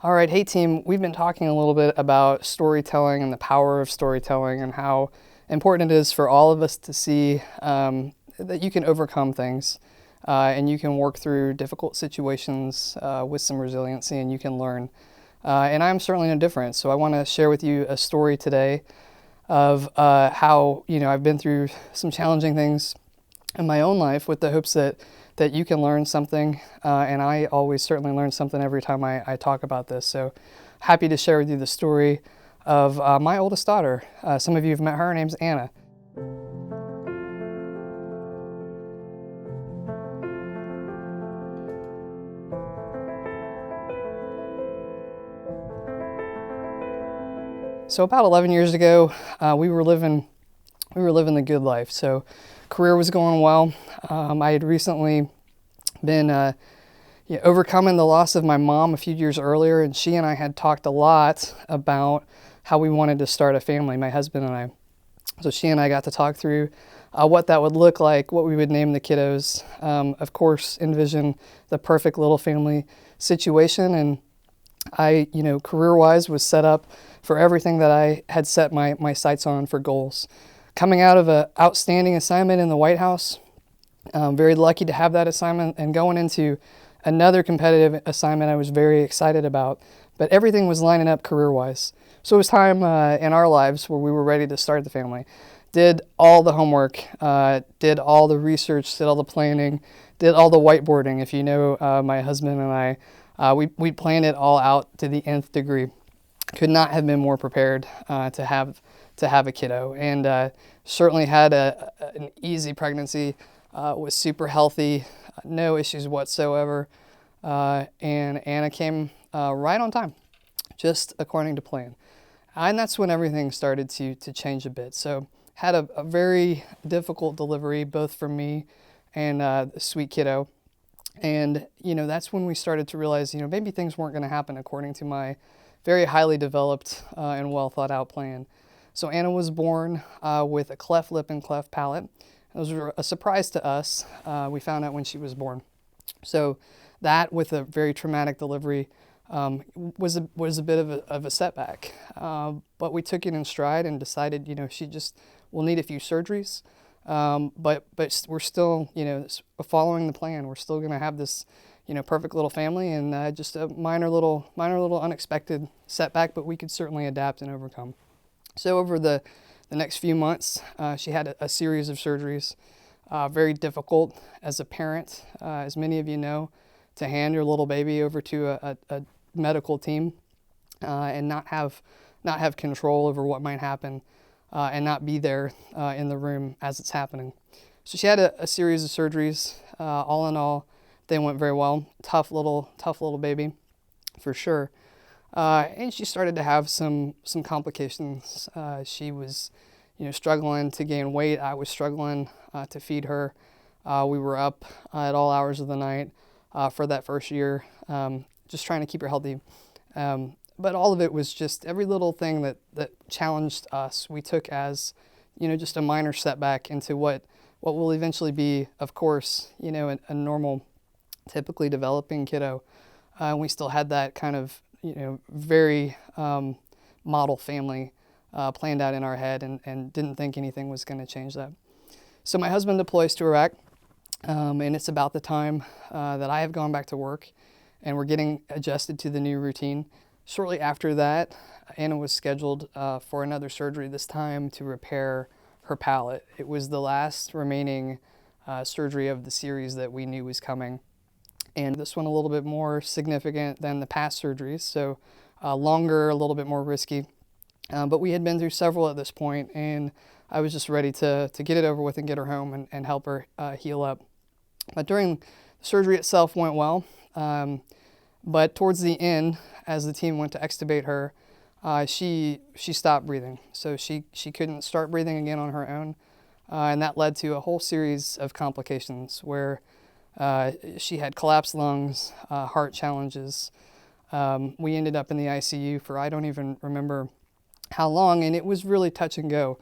All right, hey team, we've been talking a little bit about storytelling and the power of storytelling and how important it is for all of us to see that you can overcome things and you can work through difficult situations with some resiliency and you can learn. And I'm certainly no different, so I want to share with you a story today of how, I've been through some challenging things in my own life with the hopes that you can learn something, and I always certainly learn something every time I talk about this. So happy to share with you the story of my oldest daughter. Some of you have met her. Her name's Anna. So about 11 years ago, we were living the good life. So career was going well. I had recently been overcoming the loss of my mom a few years earlier, and she and I had talked a lot about how we wanted to start a family, my husband and I. So she and I got to talk through what that would look like, what we would name the kiddos. Of course, envision the perfect little family situation, and I, career-wise was set up for everything that I had set my sights on for goals. Coming out of an outstanding assignment in the White House, very lucky to have that assignment, and going into another competitive assignment I was very excited about, but everything was lining up career-wise. So it was time in our lives where we were ready to start the family. Did all the homework, did all the research, did all the planning, did all the whiteboarding. If you know my husband and I, we planned it all out to the nth degree. Could not have been more prepared to have a kiddo, and certainly had an easy pregnancy. Was super healthy, no issues whatsoever, and Anna came right on time, just according to plan. And that's when everything started to change a bit. So had a very difficult delivery, both for me and the sweet kiddo. And, that's when we started to realize, maybe things weren't going to happen according to my very highly developed and well thought out plan. So Anna was born with a cleft lip and cleft palate. It was a surprise to us. We found out when she was born. So that, with a very traumatic delivery, was a bit of a setback. But we took it in stride and decided, she just will need a few surgeries. But we're still, following the plan. We're still going to have this, perfect little family, and just a minor little unexpected setback, but we could certainly adapt and overcome. So over the next few months, she had a series of surgeries. Very difficult as a parent, as many of you know, to hand your little baby over to a medical team and not have control over what might happen and not be there in the room as it's happening. So she had a series of surgeries. All in all, they went very well. Tough little baby, for sure. And she started to have some complications. She was, struggling to gain weight. I was struggling to feed her. We were up at all hours of the night for that first year, just trying to keep her healthy. But all of it was just every little thing that challenged us, we took as, just a minor setback into what will eventually be, of course, a normal, typically developing kiddo. We still had that kind of, very model family planned out in our head, and didn't think anything was going to change that. So my husband deploys to Iraq, and it's about the time that I have gone back to work, and we're getting adjusted to the new routine. Shortly after that, Anna was scheduled for another surgery, this time to repair her palate. It was the last remaining surgery of the series that we knew was coming. And this one a little bit more significant than the past surgeries, so longer, a little bit more risky. But we had been through several at this point, and I was just ready to get it over with and get her home and help her heal up. But during the surgery itself went well, but towards the end, as the team went to extubate her, she stopped breathing. So she couldn't start breathing again on her own, and that led to a whole series of complications where she had collapsed lungs, heart challenges. We ended up in the ICU for I don't even remember how long, and it was really touch and go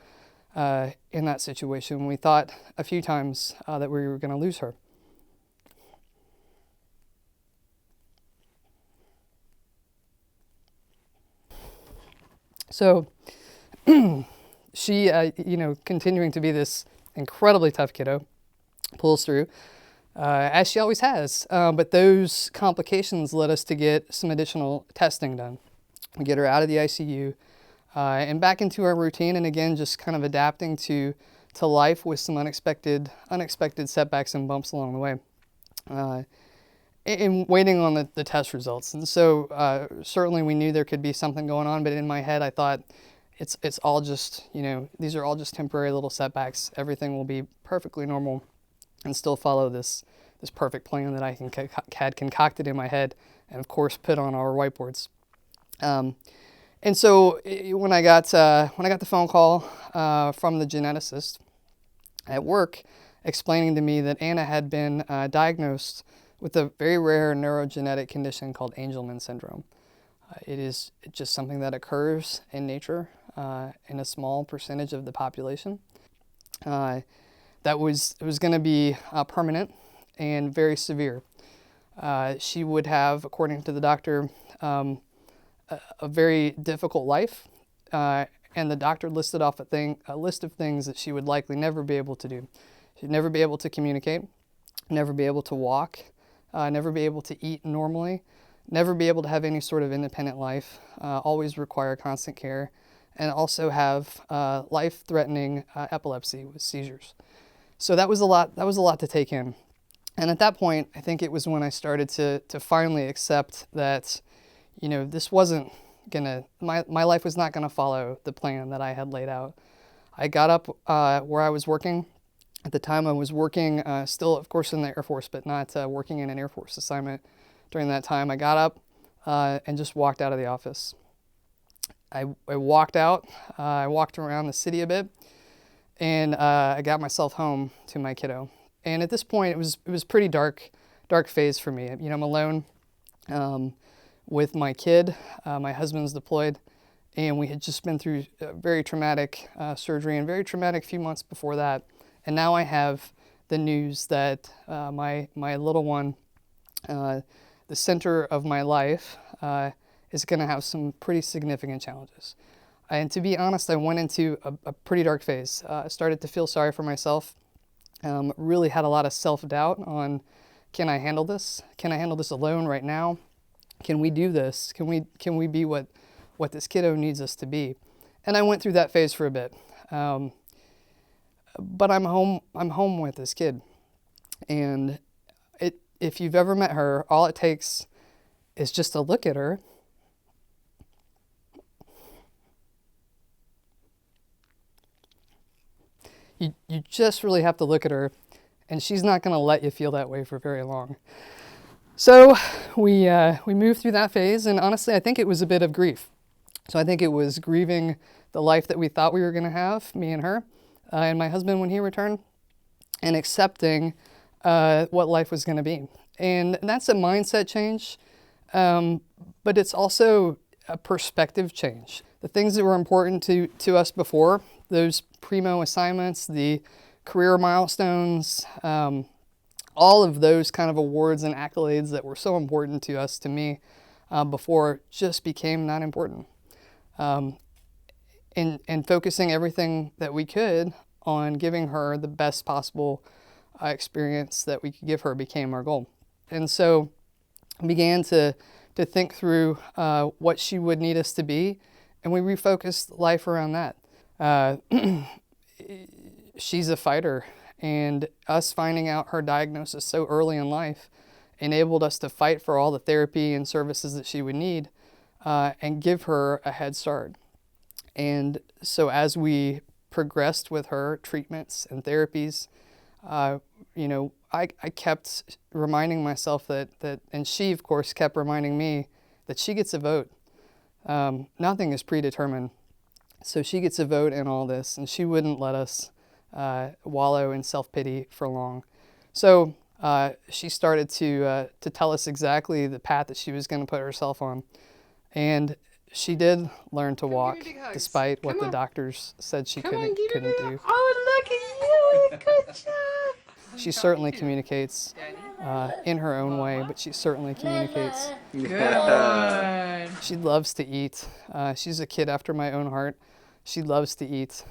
in that situation. We thought a few times that we were going to lose her. So she, continuing to be this incredibly tough kiddo, pulls through, as she always has. But those complications led us to get some additional testing done. We get her out of the ICU and back into our routine, and again, just kind of adapting to life with some unexpected setbacks and bumps along the way. And waiting on the test results. And so certainly we knew there could be something going on, but in my head I thought it's all just, these are all just temporary little setbacks. Everything will be perfectly normal and still follow this perfect plan that I had concocted in my head and of course put on our whiteboards. And so when I got the phone call from the geneticist at work explaining to me that Anna had been diagnosed with a very rare neurogenetic condition called Angelman syndrome. It is just something that occurs in nature in a small percentage of the population. It was going to be permanent and very severe. She would have, according to the doctor, a very difficult life, and the doctor listed off a list of things that she would likely never be able to do. She'd never be able to communicate, never be able to walk, never be able to eat normally, never be able to have any sort of independent life, always require constant care, and also have life-threatening epilepsy with seizures. So that was a lot to take in. And at that point, I think it was when I started to finally accept that, this wasn't my life was not gonna follow the plan that I had laid out. I got up where I was working. At the time I was working still, of course, in the Air Force, but not working in an Air Force assignment during that time. I got up and just walked out of the office. I walked out, I walked around the city a bit, and I got myself home to my kiddo. And at this point, it was pretty dark phase for me. I'm alone with my kid. My husband's deployed, and we had just been through a very traumatic surgery and very traumatic few months before that. And now I have the news that my little one, the center of my life, is going to have some pretty significant challenges. And to be honest, I went into a pretty dark phase. I started to feel sorry for myself. Really had a lot of self-doubt on, can I handle this? Can I handle this alone right now? Can we do this? Can we be what this kiddo needs us to be? And I went through that phase for a bit. But I'm home with this kid. And if you've ever met her, all it takes is just to look at her. You just really have to look at her, and she's not going to let you feel that way for very long. So we moved through that phase, and honestly, I think it was a bit of grief. So I think it was grieving the life that we thought we were going to have, me and her, and my husband when he returned, and accepting what life was going to be. And that's a mindset change, but it's also a perspective change. The things that were important to us before, those primo assignments, the career milestones, all of those kind of awards and accolades that were so important to us, to me, before, just became not important. And focusing everything that we could on giving her the best possible experience that we could give her became our goal. And so I began to think through what she would need us to be, and we refocused life around that. She's a fighter, and us finding out her diagnosis so early in life enabled us to fight for all the therapy and services that she would need and give her a head start. And so as we progressed with her treatments and therapies, I kept reminding myself that, and she, of course, kept reminding me that she gets a vote. Nothing is predetermined. So she gets a vote in all this, and she wouldn't let us wallow in self-pity for long. So she started to tell us exactly the path that she was going to put herself on. And she did learn to walk, despite what the doctors said she couldn't do. Oh, look at you! Good job! She certainly communicates in her own way, but she certainly communicates. Good. She loves to eat. She's a kid after my own heart. She loves to eat.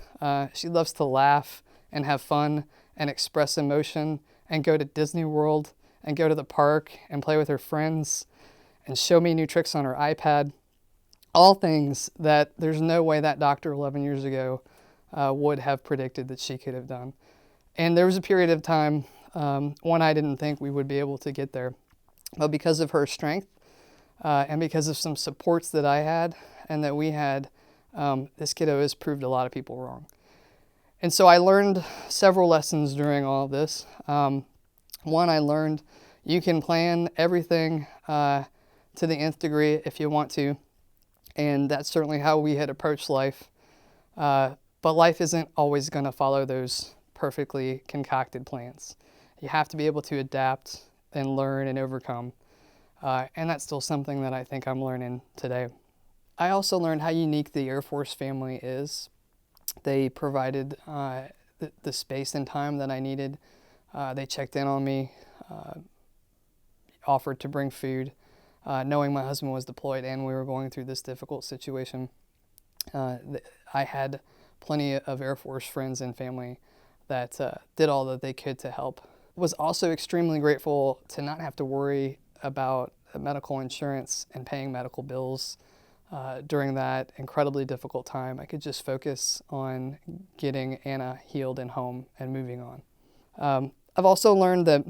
She loves to laugh and have fun and express emotion and go to Disney World and go to the park and play with her friends and show me new tricks on her iPad. All things that there's no way that doctor 11 years ago would have predicted that she could have done. And there was a period of time when I didn't think we would be able to get there. But because of her strength and because of some supports that I had and that we had, this kiddo has proved a lot of people wrong. And so I learned several lessons during all of this. One, I learned you can plan everything to the nth degree if you want to. And that's certainly how we had approached life. But life isn't always going to follow those perfectly concocted plans. You have to be able to adapt and learn and overcome. And that's still something that I think I'm learning today. I also learned how unique the Air Force family is. They provided the space and time that I needed. They checked in on me, offered to bring food, knowing my husband was deployed and we were going through this difficult situation. I had plenty of Air Force friends and family that did all that they could to help. Was also extremely grateful to not have to worry about medical insurance and paying medical bills during that incredibly difficult time. I could just focus on getting Anna healed and home and moving on. I've also learned that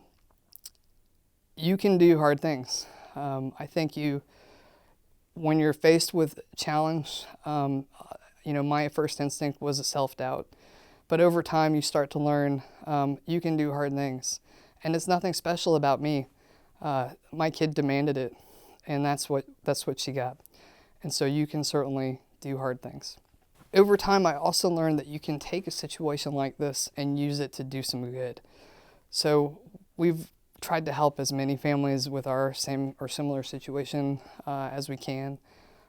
you can do hard things. I think when you're faced with challenge, my first instinct was a self-doubt. But over time, you start to learn you can do hard things. And it's nothing special about me. My kid demanded it, and that's what she got. And so you can certainly do hard things. Over time, I also learned that you can take a situation like this and use it to do some good. So we've tried to help as many families with our same or similar situation as we can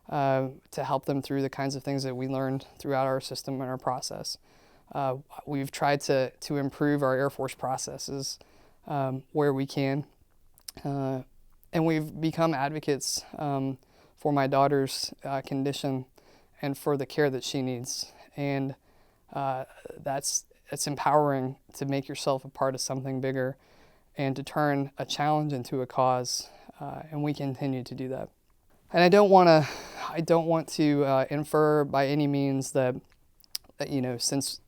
to help them through the kinds of things that we learned throughout our system and our process. We've tried to improve our Air Force processes where we can. And we've become advocates for my daughter's condition and for the care that she needs. And it's empowering to make yourself a part of something bigger and to turn a challenge into a cause. And we continue to do that. And I don't want to infer by any means that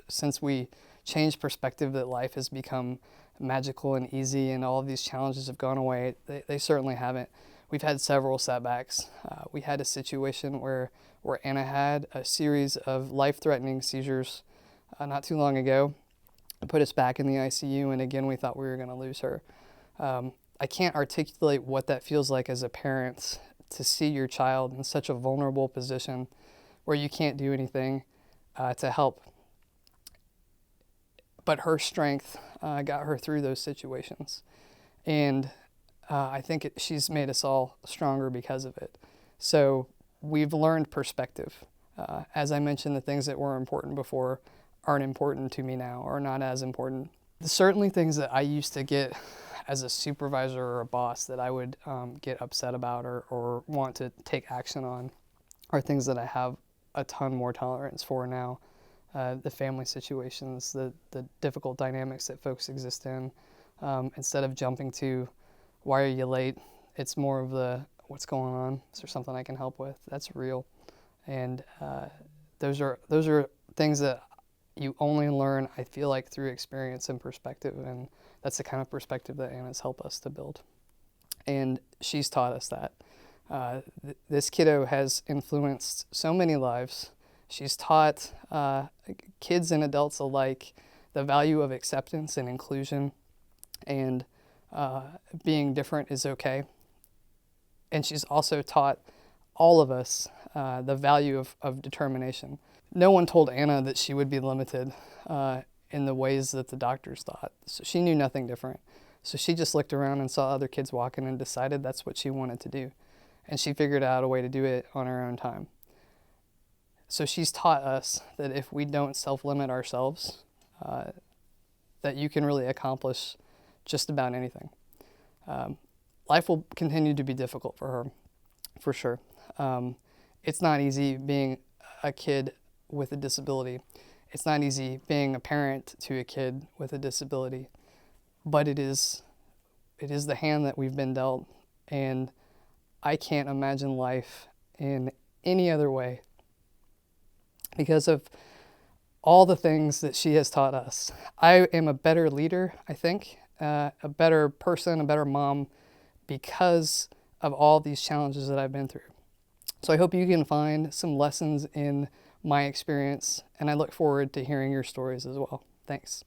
since we changed perspective that life has become magical and easy and all of these challenges have gone away. They certainly haven't. We've had several setbacks. We had a situation where Anna had a series of life-threatening seizures not too long ago. It put us back in the ICU, and again, we thought we were going to lose her. I can't articulate what that feels like as a parent to see your child in such a vulnerable position where you can't do anything to help. But her strength got her through those situations. And I think she's made us all stronger because of it. So we've learned perspective. As I mentioned, the things that were important before aren't important to me now, or not as important. Certainly things that I used to get as a supervisor or a boss that I would get upset about or want to take action on are things that I have a ton more tolerance for now. The family situations, the difficult dynamics that folks exist in. Instead of jumping to, why are you late? It's more of the, what's going on? Is there something I can help with? That's real. And those are things that you only learn, I feel like, through experience and perspective. And that's the kind of perspective that Anna's helped us to build. And she's taught us that. This kiddo has influenced so many lives. She's taught kids and adults alike the value of acceptance and inclusion, and being different is okay. And she's also taught all of us the value of determination. No one told Anna that she would be limited in the ways that the doctors thought. So she knew nothing different. So she just looked around and saw other kids walking and decided that's what she wanted to do. And she figured out a way to do it on her own time. So she's taught us that if we don't self-limit ourselves, that you can really accomplish just about anything. Life will continue to be difficult for her, for sure. It's not easy being a kid with a disability. It's not easy being a parent to a kid with a disability, but it is the hand that we've been dealt, and I can't imagine life in any other way because of all the things that she has taught us. I am a better leader, I think, a better person, a better mom because of all these challenges that I've been through. So I hope you can find some lessons in my experience, and I look forward to hearing your stories as well. Thanks.